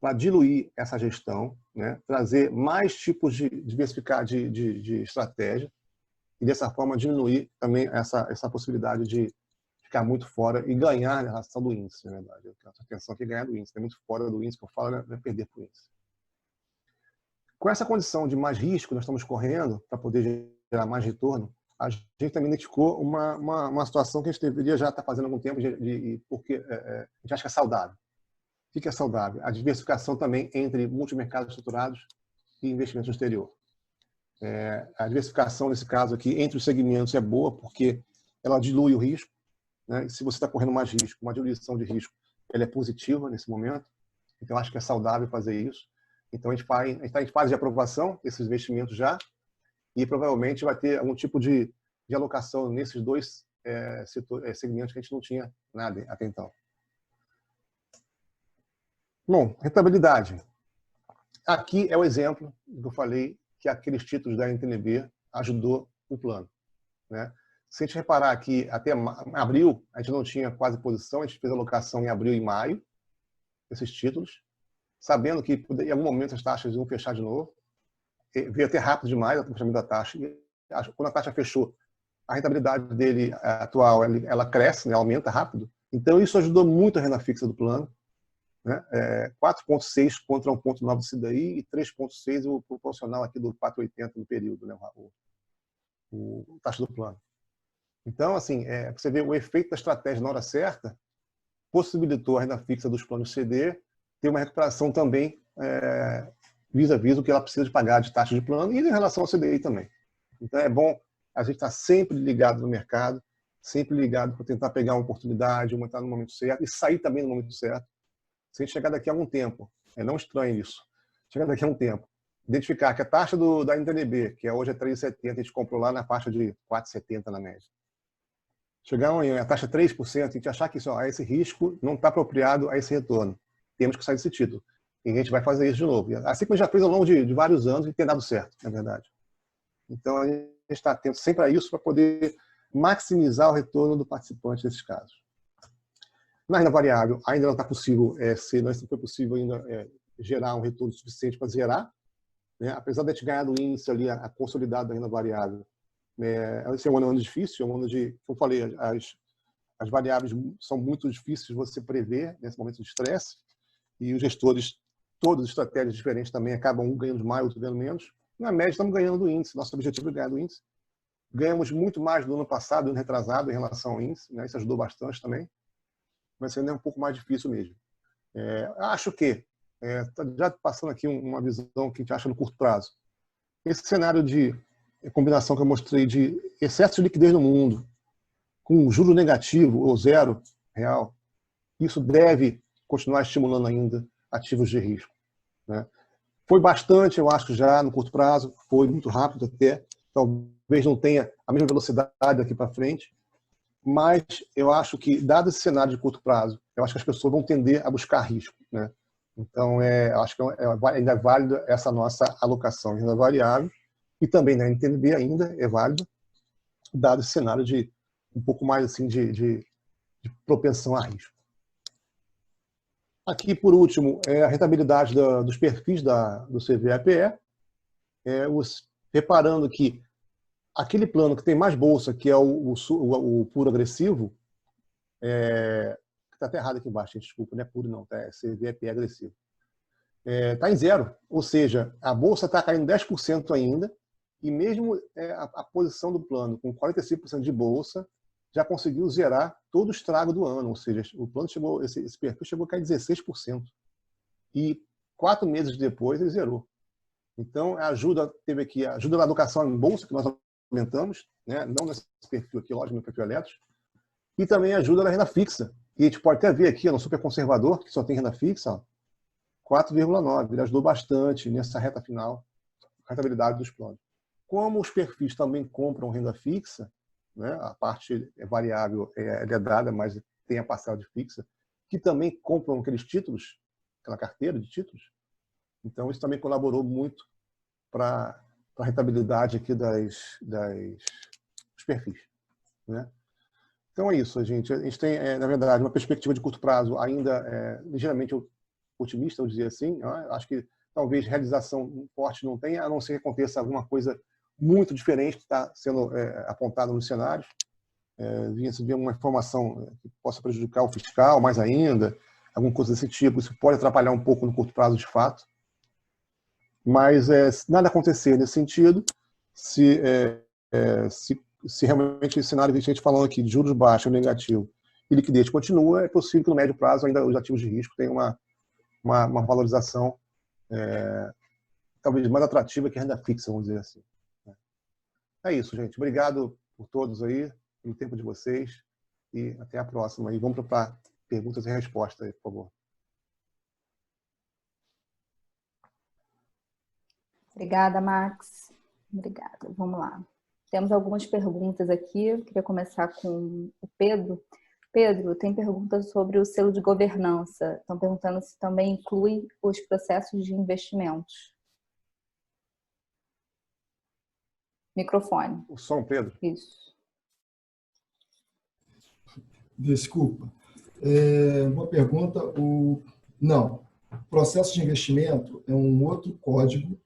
para diluir essa gestão, né? Trazer mais tipos de diversificar de estratégia e dessa forma diminuir também essa possibilidade de ficar muito fora e ganhar na relação do índice, na verdade. A atenção aqui é ganhar do índice, é muito fora do índice que eu falo, é perder para o índice. Com essa condição de mais risco, nós estamos correndo para poder gerar mais retorno, a gente também identificou uma situação que a gente deveria já estar fazendo há algum tempo, porque a gente acha que é saudável. O que é saudável? A diversificação também entre multimercados estruturados e investimentos no exterior. A diversificação, nesse caso aqui, entre os segmentos é boa, porque ela dilui o risco, né? Se você está correndo mais risco, uma diluição de risco, ela é positiva nesse momento. Então, acho que é saudável fazer isso. Então, a gente está em fase de aprovação desses investimentos já, e provavelmente vai ter algum tipo de alocação nesses dois segmentos que a gente não tinha nada até então. Bom, rentabilidade. Aqui é o exemplo que eu falei, que aqueles títulos da NTNB ajudou o plano, né? Se a gente reparar aqui, até abril, a gente não tinha quase posição, a gente fez a alocação em abril e maio, esses títulos, sabendo que em algum momento as taxas iam fechar de novo. Veio até rápido demais o fechamento da taxa. E quando a taxa fechou, a rentabilidade dele atual ela cresce, né, aumenta rápido. Então, isso ajudou muito a renda fixa do plano, né? 4,6 contra 1,9 do CDI e 3,6 o proporcional aqui do 4,80 no período, né, o taxa do plano. Então, assim, você vê o efeito da estratégia na hora certa possibilitou a renda fixa dos planos CD ter uma recuperação também vis-a-vis o que ela precisa de pagar de taxa de plano e em relação ao CDI também. Então, é bom a gente estar sempre ligado no mercado, sempre ligado para tentar pegar uma oportunidade, entrar no momento certo e sair também no momento certo. Se a gente chegar daqui a algum tempo, não estranhe isso, chegar daqui a um tempo, identificar que a taxa da NTNB, que hoje é 3,70, a gente comprou lá na faixa de 4,70 na média. Chegar amanhã, a taxa 3%, a gente achar que esse risco não está apropriado a esse retorno. Temos que sair desse título. E a gente vai fazer isso de novo. Assim como a gente já fez ao longo de vários anos e tem dado certo, na verdade. Então, a gente está atento sempre a isso para poder maximizar o retorno do participante nesses casos. Na renda variável, ainda não está possível, não foi possível ainda gerar um retorno suficiente para zerar, né? Apesar de a gente ganhar do índice ali, a consolidada da renda variável, esse é um ano difícil, é um ano de, como eu falei, as variáveis são muito difíceis de você prever nesse momento de estresse, e os gestores, todas as estratégias diferentes também, acabam um ganhando mais, outro ganhando menos. Na média, estamos ganhando do índice, nosso objetivo é ganhar do índice. Ganhamos muito mais do ano passado, do ano retrasado, em relação ao índice, né? Isso ajudou bastante também, mas ainda é um pouco mais difícil mesmo. Acho que, já passando aqui uma visão que a gente acha no curto prazo, esse cenário de combinação que eu mostrei de excesso de liquidez no mundo, com juro negativo ou zero real, isso deve continuar estimulando ainda ativos de risco, né? Foi bastante, eu acho, já no curto prazo, foi muito rápido até, talvez não tenha a mesma velocidade daqui para frente, mas eu acho que, dado esse cenário de curto prazo, eu acho que as pessoas vão tender a buscar risco, né? Então, acho que ainda é válida essa nossa alocação em renda variável, e também na NTNB ainda é válido, dado esse cenário de um pouco mais assim de propensão a risco. Aqui, por último, a rentabilidade dos perfis do CVAPE, reparando que aquele plano que tem mais bolsa, que é o puro agressivo, está até errado aqui embaixo, desculpa, não é puro não, é CVAPE agressivo. Está em zero, ou seja, a bolsa está caindo 10% ainda, e mesmo a posição do plano com 45% de bolsa já conseguiu zerar todo o estrago do ano, ou seja, o plano chegou, esse perfil chegou a cair 16%. E 4 meses depois ele zerou. Então, teve aqui a ajuda na alocação em bolsa, que nós aumentamos, né? Não nesse perfil aqui, lógico, no perfil elétrico, e também ajuda na renda fixa. E a gente pode até ver aqui, no super conservador, que só tem renda fixa, 4,9. Ele ajudou bastante nessa reta final, a rentabilidade dos planos. Como os perfis também compram renda fixa, né, a parte variável é dada, mas tem a parcela de fixa, que também compram aqueles títulos, aquela carteira de títulos. Então, isso também colaborou muito para a rentabilidade aqui dos perfis, né? Então, é isso, gente. A gente tem, na verdade, uma perspectiva de curto prazo ainda ligeiramente otimista, eu diria assim. Acho que talvez realização forte não tenha, a não ser que aconteça alguma coisa muito diferente que está sendo apontada nos cenários. Receber uma informação que possa prejudicar o fiscal mais ainda, alguma coisa desse tipo. Isso pode atrapalhar um pouco no curto prazo, de fato. Mas, se nada acontecer nesse sentido, se realmente esse cenário que a gente falando aqui de juros baixos, negativo, e liquidez continua, é possível que no médio prazo ainda os ativos de risco tenham uma valorização talvez mais atrativa que a renda fixa, vamos dizer assim. É isso, gente. Obrigado por todos aí, pelo tempo de vocês, e até a próxima. E vamos para perguntas e respostas aí, por favor. Obrigada, Max. Obrigada. Vamos lá. Temos algumas perguntas aqui. Eu queria começar com o Pedro. Pedro, tem perguntas sobre o selo de governança. Estão perguntando se também inclui os processos de investimentos. Microfone. O som, Pedro. Isso. Desculpa. Uma pergunta. Não. Processo de investimento é um outro código,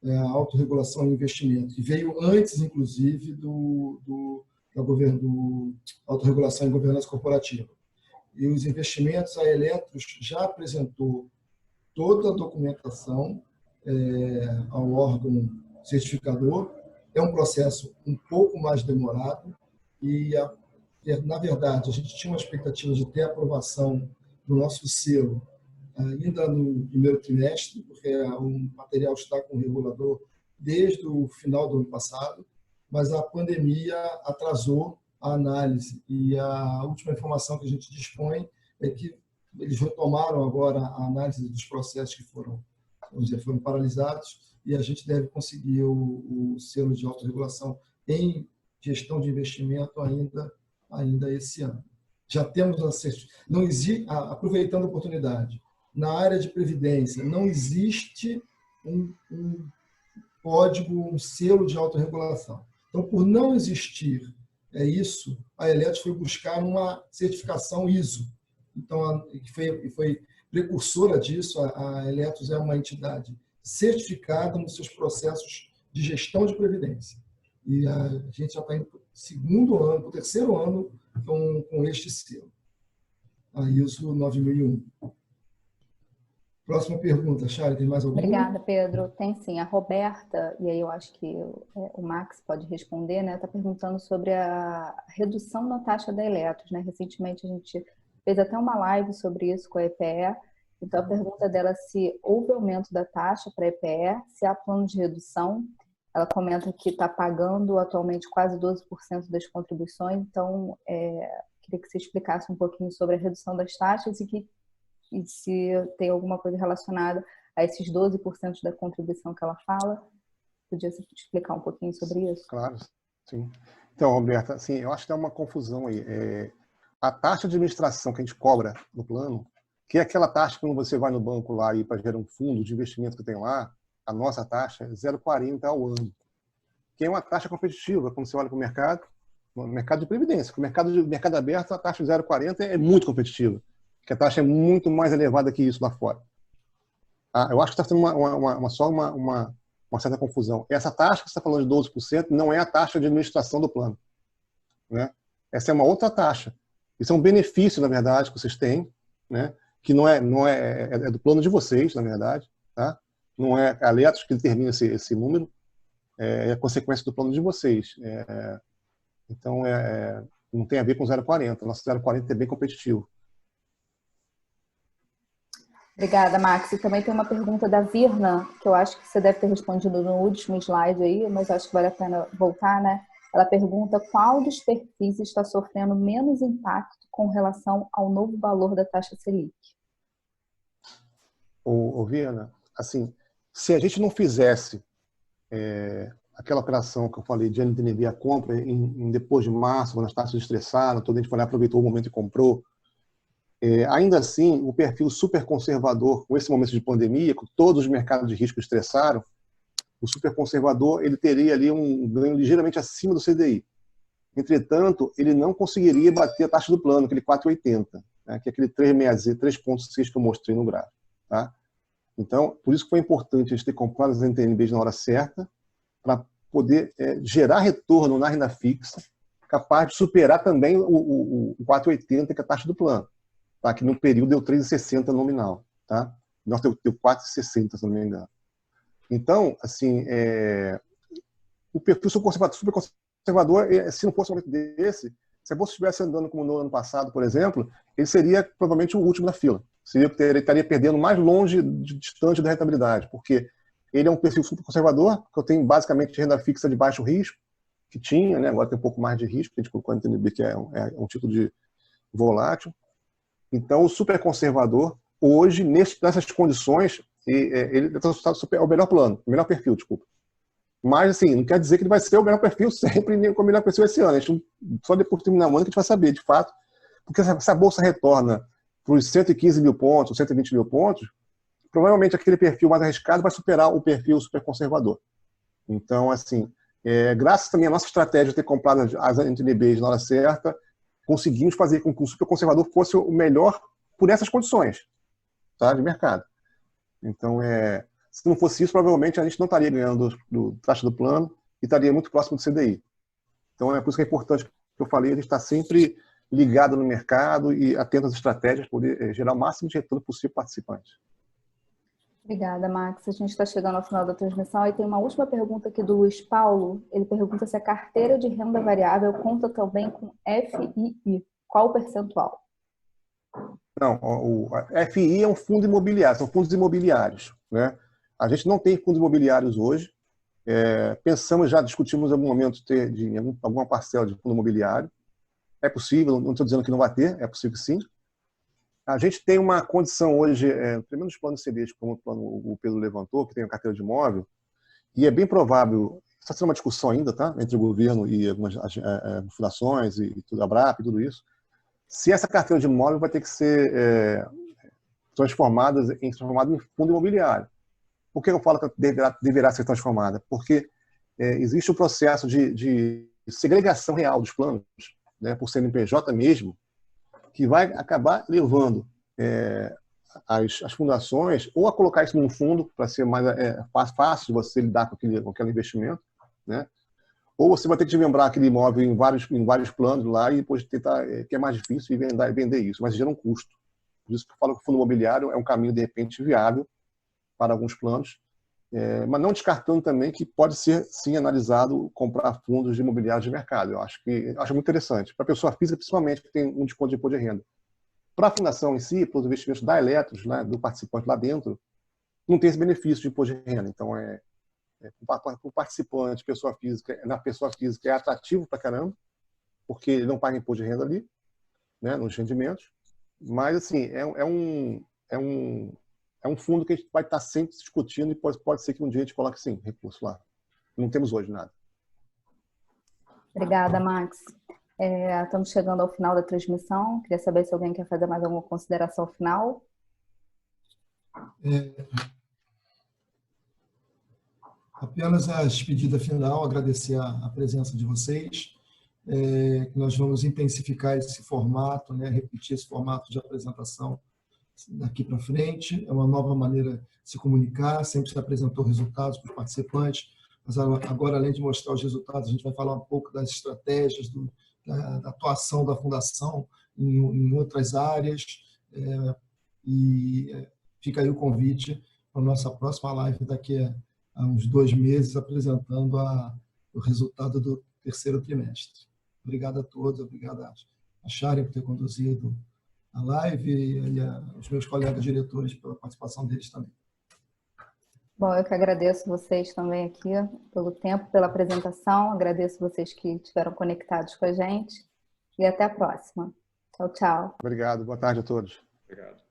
a autorregulação e investimento, que veio antes, inclusive, do autorregulação e governança corporativa. E os investimentos, a Eletros já apresentou toda a documentação ao órgão certificador. É um processo um pouco mais demorado e, na verdade, a gente tinha uma expectativa de ter aprovação do nosso selo ainda no primeiro trimestre, porque o material está com o regulador desde o final do ano passado, mas a pandemia atrasou a análise e a última informação que a gente dispõe é que eles retomaram agora a análise dos processos que foram paralisados e a gente deve conseguir o selo de autorregulação em gestão de investimento ainda esse ano. Já temos não existe, aproveitando a oportunidade, na área de previdência não existe um código, um selo de autorregulação. Então, por não existir isso, a Eletros foi buscar uma certificação ISO. Então, foi precursora disso. A Eletros é uma entidade certificada nos seus processos de gestão de previdência. E a gente já está indo para o terceiro ano com este selo, a ISO 9001. Próxima pergunta, Chay, tem mais alguma? Obrigada, Pedro. Tem sim. A Roberta, e aí eu acho que o Max pode responder, né? Está perguntando sobre a redução na taxa da Eletros, né? Recentemente a gente fez até uma live sobre isso com a EPE. Então a pergunta dela é se houve aumento da taxa para a EPE, se há plano de redução. Ela comenta que está pagando atualmente quase 12% das contribuições. Então, queria que você explicasse um pouquinho sobre a redução das taxas e se tem alguma coisa relacionada a esses 12% da contribuição que ela fala. Podia você explicar um pouquinho sobre isso? Claro, sim. Então, Roberta, assim, eu acho que tem uma confusão aí. A taxa de administração que a gente cobra no plano, que é aquela taxa quando você vai no banco lá e para gerar um fundo de investimento que tem lá, a nossa taxa é 0,40 ao ano, que é uma taxa competitiva quando você olha para o mercado, no mercado de previdência. O mercado aberto, a taxa de 0,40 é muito competitiva, que a taxa é muito mais elevada que isso lá fora. Eu acho que está sendo uma certa confusão. Essa taxa que você está falando de 12% não é a taxa de administração do plano, né? Essa é uma outra taxa. Isso é um benefício, na verdade, que vocês têm, né? Que não é do plano de vocês, na verdade, tá? Não é a Eletros que determina esse número, é a consequência do plano de vocês. Então, não tem a ver com 0,40. O nosso 0,40 é bem competitivo. Obrigada, Max. E também tem uma pergunta da Virna, que eu acho que você deve ter respondido no último slide aí, mas acho que vale a pena voltar, né? Ela pergunta qual dos perfis está sofrendo menos impacto com relação ao novo valor da taxa Selic. Virna, assim, se a gente não fizesse aquela operação que eu falei de NTNB a compra depois de março, quando as taxas estressaram, toda a gente foi lá, aproveitou o momento e comprou, ainda assim, o perfil super conservador, com esse momento de pandemia, com todos os mercados de risco estressaram, o super conservador ele teria ali um ganho ligeiramente acima do CDI. Entretanto, ele não conseguiria bater a taxa do plano, aquele 4,80, né, que é aquele 3,6 que eu mostrei no gráfico. Tá? Então, por isso que foi importante a gente ter comprado as NTNBs na hora certa, para poder gerar retorno na renda fixa, capaz de superar também o 4,80, que é a taxa do plano. Tá? Que no período deu 3,60 nominal. Tá? Nós deu 4,60, se não me engano. Então, assim, o perfil super conservador, se não fosse um momento desse, se a bolsa estivesse andando como no ano passado, por exemplo, ele seria provavelmente o último da fila. Ele estaria perdendo mais longe, distante da rentabilidade, porque ele é um perfil super conservador, que eu tenho basicamente renda fixa de baixo risco, que tinha, né? Agora tem um pouco mais de risco, que a gente colocou no NTNB, que é um tipo de volátil. Então, o super conservador, hoje, nessas condições, ele é o melhor plano, o melhor perfil, desculpa. Mas, assim, não quer dizer que ele vai ser o melhor perfil sempre, nem com o melhor perfil esse ano. A gente, só depois de terminar o ano que a gente vai saber, de fato, Porque se a Bolsa retorna para os 115 mil pontos, 120 mil pontos, provavelmente aquele perfil mais arriscado vai superar o perfil super conservador. Então, assim, graças também à nossa estratégia de ter comprado as NTNBs na hora certa, conseguimos fazer com que o super conservador fosse o melhor por essas condições, tá, de mercado. Então, se não fosse isso, provavelmente a gente não estaria ganhando do taxa do plano e estaria muito próximo do CDI. Então, é por isso que é importante que eu falei, a gente está sempre ligado no mercado e atento às estratégias para poder gerar o máximo de retorno possível para participantes. Obrigada, Max. A gente está chegando ao final da transmissão e tem uma última pergunta aqui do Luiz Paulo. Ele pergunta se a carteira de renda variável conta também com FII. Qual o percentual? Não, o FII é um fundo imobiliário, são fundos imobiliários, né? A gente não tem fundos imobiliários hoje. Pensamos, já discutimos em algum momento ter alguma parcela de fundo imobiliário. É possível, não estou dizendo que não vai ter, é possível sim. A gente tem uma condição hoje, pelo menos planos CDs, como o Pedro levantou, que tem a carteira de imóvel, e é bem provável, está sendo uma discussão ainda, tá? Entre o governo e algumas fundações, e tudo, a BRAP e tudo isso, se essa carteira de imóvel vai ter que ser transformada em fundo imobiliário. Por que eu falo que deverá ser transformada? Porque existe um processo de segregação real dos planos, né, por CNPJ mesmo, que vai acabar levando as fundações ou a colocar isso num fundo para ser mais fácil de você lidar com aquele investimento, né? Ou você vai ter que desmembrar aquele imóvel em vários planos lá e depois tentar, que é mais difícil, e vender isso, mas gera um custo. Por isso que eu falo que o fundo imobiliário é um caminho, de repente, viável para alguns planos, mas não descartando também que pode ser, sim, analisado comprar fundos de imobiliários de mercado. Eu acho muito interessante. Para a pessoa física, principalmente, que tem um desconto de imposto de renda. Para a fundação em si, para os investimentos da Eletros, né, do participante lá dentro, não tem esse benefício de imposto de renda. Então, para o participante, na pessoa física, é atrativo para caramba, porque ele não paga imposto de renda ali, né, nos rendimentos. Mas, assim, é um fundo que a gente vai estar sempre discutindo e pode ser que um dia a gente coloque, sim, recurso lá. Não temos hoje nada. Obrigada, Max. Estamos chegando ao final da transmissão. Queria saber se alguém quer fazer mais alguma consideração final. Apenas a despedida final, agradecer a presença de vocês. Nós vamos intensificar esse formato, né, repetir esse formato de apresentação daqui para frente. É uma nova maneira de se comunicar, sempre se apresentou resultados para os participantes, mas agora, além de mostrar os resultados, a gente vai falar um pouco das estratégias, da atuação da Fundação em outras áreas, e fica aí o convite para a nossa próxima live daqui a uns 2 meses, apresentando o resultado do terceiro trimestre. Obrigado a todos, obrigado a Sharon por ter conduzido a live e aos meus colegas diretores pela participação deles também. Bom, eu que agradeço vocês também aqui pelo tempo, pela apresentação, agradeço vocês que estiveram conectados com a gente e até a próxima. Tchau, tchau. Obrigado, boa tarde a todos. Obrigado.